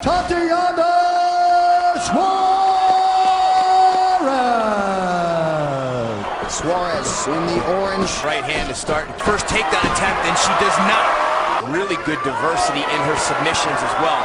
Tatiana Suarez. Suarez in the orange. Right hand to start. First takedown attempt, and she does not. Really good diversity in her submissions as well.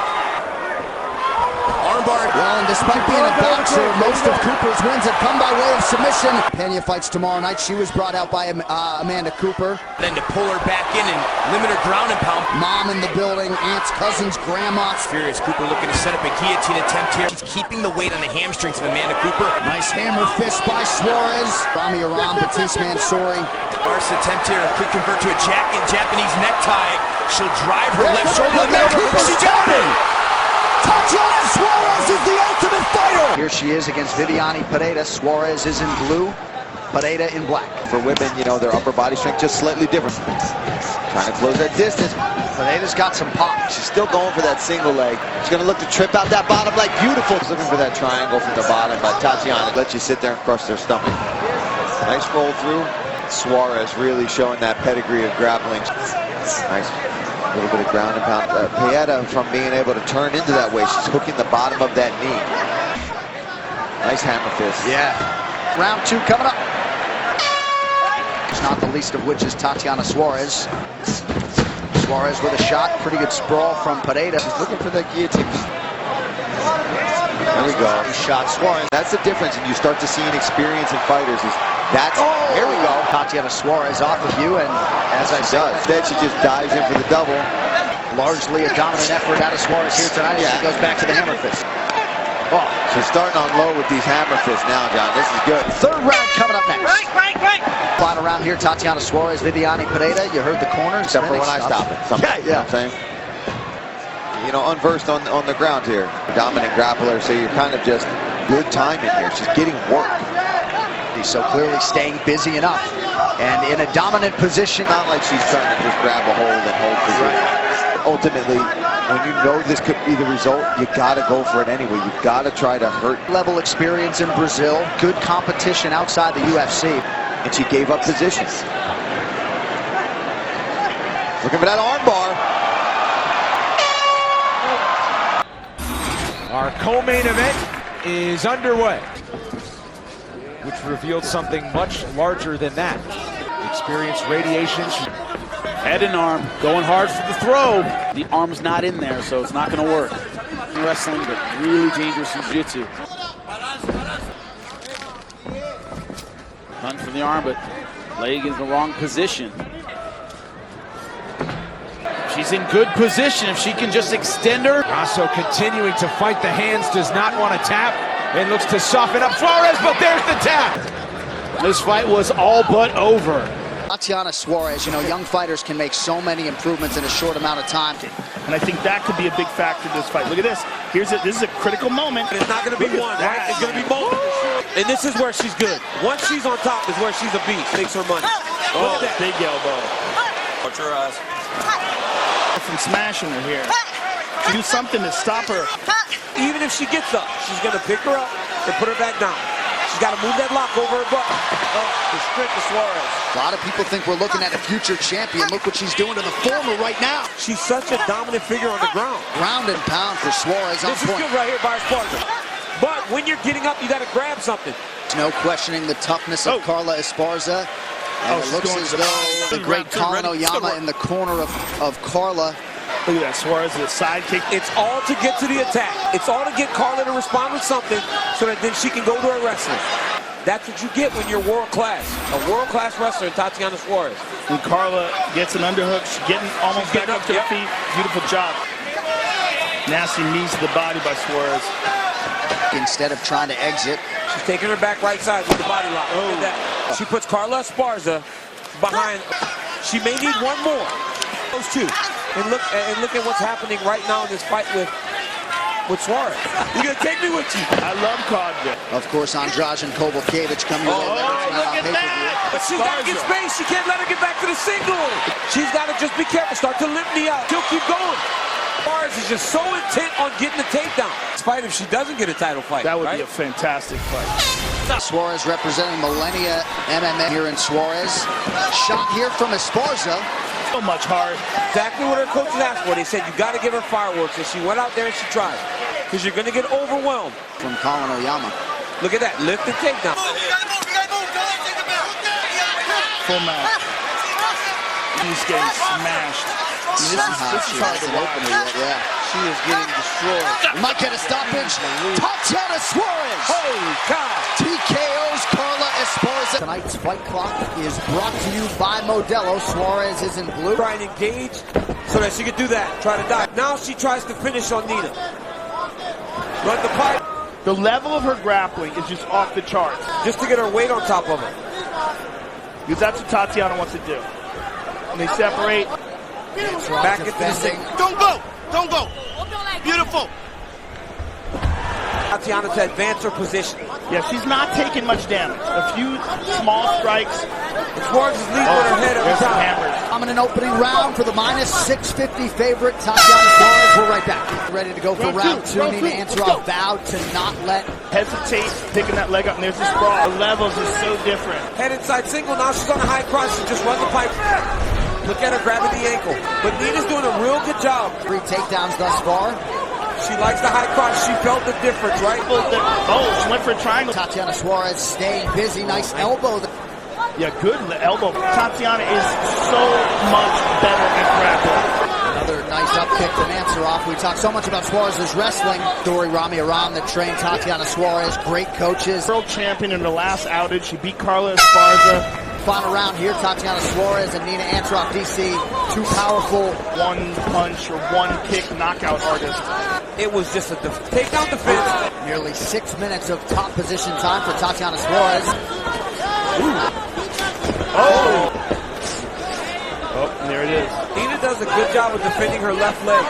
Armbar. Well, and despite being a boxer, most of Cooper's wins have come by way of submission. Pena fights tomorrow night. She was brought out by Amanda Cooper. Then to pull her back in and limit her ground and pound. Mom in the building, aunts, cousins, grandma. Furious Cooper looking to set up a guillotine attempt here. She's keeping the weight on the hamstrings of Amanda Cooper. Nice hammer fist by Suarez. Rami Aram, Batiste Mansouri. First attempt here could convert to a Japanese necktie. She'll drive her left shoulder. She got it! Tatiana Suarez is the ultimate fighter! Here she is against Viviane Pereira. Suarez is in blue, Pereira in black. For women, you know, their upper body strength just slightly different. Trying to close that distance. Pereira's got some pop. She's still going for that single leg. She's going to look to trip out that bottom leg. Beautiful. She's looking for that triangle from the bottom, but Tatiana lets you sit there and crush their stomach. Nice roll through. Suarez really showing that pedigree of grappling. Nice. A little bit of ground and pound. Pereira from being able to turn into that way. She's hooking the bottom of that knee. Nice hammer fist. Yeah. Round two coming up. Not the least of which is Tatiana Suarez. Suarez with a shot. Pretty good sprawl from Padilla. She's looking for that guillotine. There we go. Shot Suarez. That's the difference, and you start to see an experience in fighters. Here we go. Tatiana Suarez off of you, and as I said, instead she just dives in for the double. Largely a dominant effort out of Suarez here tonight. As she goes back to the hammer fist. Oh, she's starting on low with these hammer fists now, John. This is good. Third round coming up next. Right. Final round here, Tatiana Suarez, Viviane Pereira. You heard the corner. Except for when I stop it. Yeah. You know what I'm saying? You know, unversed on the ground here. Dominant grappler, so you're kind of just good timing here. She's getting work. So clearly staying busy enough. And in a dominant position. Not like she's trying to just grab a hold and hold position. Right. Ultimately, when you know this could be the result, you got to go for it anyway. You got to try to hurt. Level experience in Brazil. Good competition outside the UFC. And she gave up positions. Looking for that armbar. Our co-main event is underway, which revealed something much larger than that. Experienced radiation. Head and arm, going hard for the throw. The arm's not in there, so it's not going to work. Wrestling, but really dangerous in jiu-jitsu. Hunt for the arm, but leg in the wrong position. She's in good position if she can just extend her. Grasso continuing to fight the hands, does not want to tap, and looks to soften up Suarez, but there's the tap. This fight was all but over. Tatiana Suarez, you know, young fighters can make so many improvements in a short amount of time. And I think that could be a big factor in this fight. Look at this. This is a critical moment. It's not going to be one, right? It's going to be multiple. And this is where she's good. Once she's on top is where she's a beast. Makes her money. Oh, big elbow. Watch her eyes. From smashing her here. Do something to stop her. Even if she gets up, she's going to pick her up and put her back down. She's got to move that lock over her butt. The strength of Suarez. A lot of people think we're looking at a future champion. Look what she's doing to the former right now. She's such a dominant figure on the ground. Ground and pound for Suarez on This point. is good right here by ESPARZA. But when you're getting up, you got to grab something. No questioning the toughness of Carla ESPARZA. And it looks as though the great Colin Oyama in the corner of Carla. Look at that, Suarez, the side kick. It's all to get to the attack. It's all to get Carla to respond with something so that then she can go to her wrestling. That's what you get when you're world-class. A world-class wrestler in Tatiana Suarez. When Carla gets an underhook, she's almost getting up to her feet. Beautiful job. Nasty knees to the body by Suarez. Instead of trying to exit. She's taking her back right side with the body lock. Look at that. She puts Carla ESPARZA behind. She may need one more. Those two. And look at what's happening right now in this fight with Suarez. You're going to take me with you. I love Carla. Of course, Andrade and Kovalkiewicz coming in. Look at that. But she's got to get space. She can't let her get back to the single. She's got to just be careful. Start to limp me out. She'll keep going. Suarez is just so intent on getting the takedown. This fight, if she doesn't get a title fight. That would be a fantastic fight. Suarez representing Millennia MMA here in Suarez. Shot here from ESPARZA. So much heart. Exactly what her coaches asked for. They said, you got to give her fireworks. And she went out there and she tried. Because you're going to get overwhelmed. From Colin Oyama. Look at that. Lift and takedown. Full match. He's getting smashed. This is hard to open it. Yeah, she is getting destroyed. We might get a stoppage. Tatiana Suarez. Holy cow. TKOs Carla Esparza. Tonight's fight clock is brought to you by Modelo. Suarez is in blue. Try and engage so that she could do that. Try to dive. Now she tries to finish on Nina. Run the pipe. The level of her grappling is just off the charts. Just to get her weight on top of her. Because that's what Tatiana wants to do. And they separate. Back into the thing. Don't go! Don't go! Beautiful! Tatiana to advance her position. Yeah, she's not taking much damage. A few small strikes. Suarez is leading with her head every time. Hammers. Dominant opening round for the minus 650 favorite Tatiana Suarez. We're right back. Ready to go for round two. Nina Ansaroff vowed to not let Hesitate, picking that leg up, and there's the sprawl. The levels is so different. Head inside single. Now she's on a high cross. She just runs the pipe. Look at her grabbing the ankle. But Nina's doing a real good job. 3 takedowns thus far. She likes the high cross. She felt the difference, right? Oh, she went for a triangle. Tatiana Suarez staying busy. Nice elbow. Yeah, good elbow. Tatiana is so much better at grappling. Another nice up kick from Ansaroff. We talk so much about Suarez's wrestling. Dory Rami Aram that trained Tatiana Suarez. Great coaches. World champion in her last outage. She beat Carla Esparza. Final round here, Tatiana Suarez and Nina Ansaroff, DC. Two powerful one punch or one kick knockout artists. It was just a takedown defense. Nearly 6 minutes of top position time for Tatiana Suarez. Oh, there it is. Nina does a good job of defending her left leg.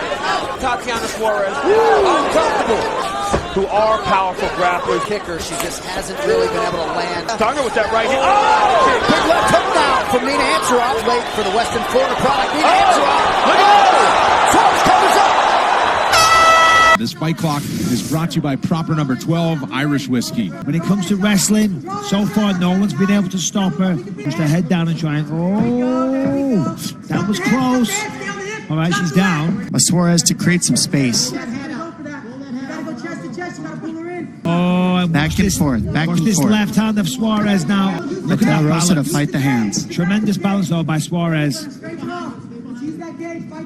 Tatiana Suarez, uncomfortable. Who are powerful grapplers. Kicker, she just hasn't really been able to land. Stung her with that right hand. Oh! Big left hook now from Nina Ansaroff. Late for the Western Florida product. Nina Ansaroff. Look at that! Suarez covers up. This fight clock is brought to you by proper number 12 Irish whiskey. When it comes to wrestling, so far no one's been able to stop her. Push her head down and try and... Oh, that was close. All right, she's down. Suarez to create some space. Oh, and back and forth, back and forth. This left hand of Suarez now. Look at that Rosa balance. to fight the hands. Tremendous balance though by Suarez.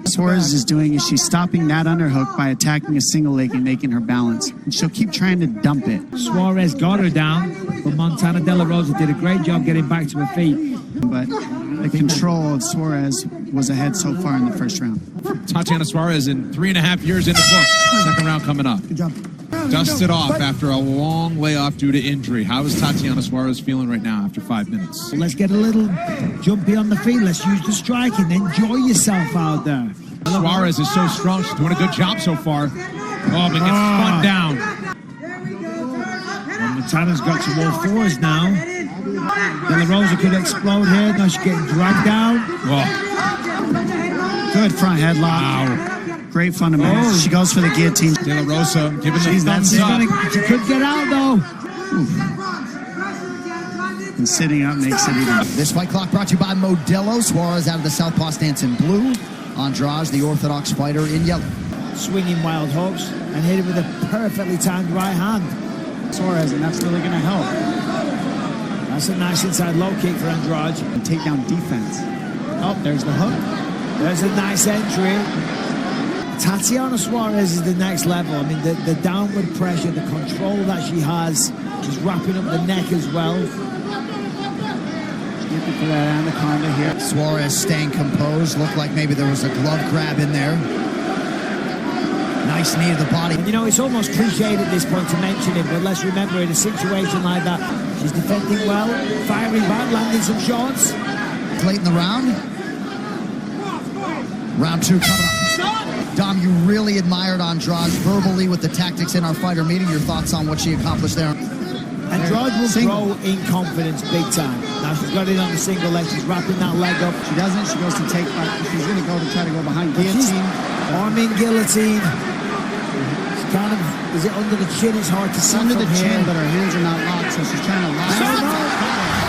Suarez is doing is she's stopping that underhook by attacking a single leg and making her balance. And she'll keep trying to dump it. Suarez got her down, but Montana De La Rosa did a great job getting back to her feet. But the control of Suarez was ahead so far in the first round. Tatiana Suarez in 3.5 years in the book. Second round coming up. Good job. Dusted off after a long layoff due to injury. How is Tatiana Suarez feeling right now after 5 minutes? Let's get a little jumpy on the feet. Let's use the striking. Enjoy yourself out there. Suarez is so strong. She's doing a good job so far. Oh, but gets spun down. Well, Montana's got some more fours now. De La Rosa could explode here. Now she's getting dragged down. Oh. Good front headlock. Wow. Great fundamentals. Oh. She goes for the guillotine. De La Rosa giving the thumbs She up. could get out though. And sitting up makes it even. This fight clock brought to you by Modelo. Suarez out of the southpaw stance in blue. Andrade, the orthodox fighter, in yellow. Swinging wild hooks and hit it with a perfectly timed right hand. Suarez, and that's really going to help. That's a nice inside low kick for Andrade. And take down defense. Oh, there's the hook. There's a nice entry. Tatiana Suarez is the next level. I mean, the downward pressure, the control that she has. She's wrapping up the neck as well. Looking for that anaconda here. Suarez staying composed. Looked like maybe there was a glove grab in there. Nice knee to the body. You know, it's almost cliched at this point to mention it, but let's remember in a situation like that, she's defending well, firing back, landing some shots. Late in the round. Round two coming up. Dom, you really admired Andrade verbally with the tactics in our fighter meeting. Your thoughts on what she accomplished there? Andrade will grow in confidence big time. Now she's got it on the single leg. She's wrapping that leg up. She doesn't. She goes to take. She's going to go to try to go behind guillotine. Arm in guillotine. It's kind of, is it under the chin? It's hard to see under from the chin, here. but her hands are not locked, so she's trying to lock.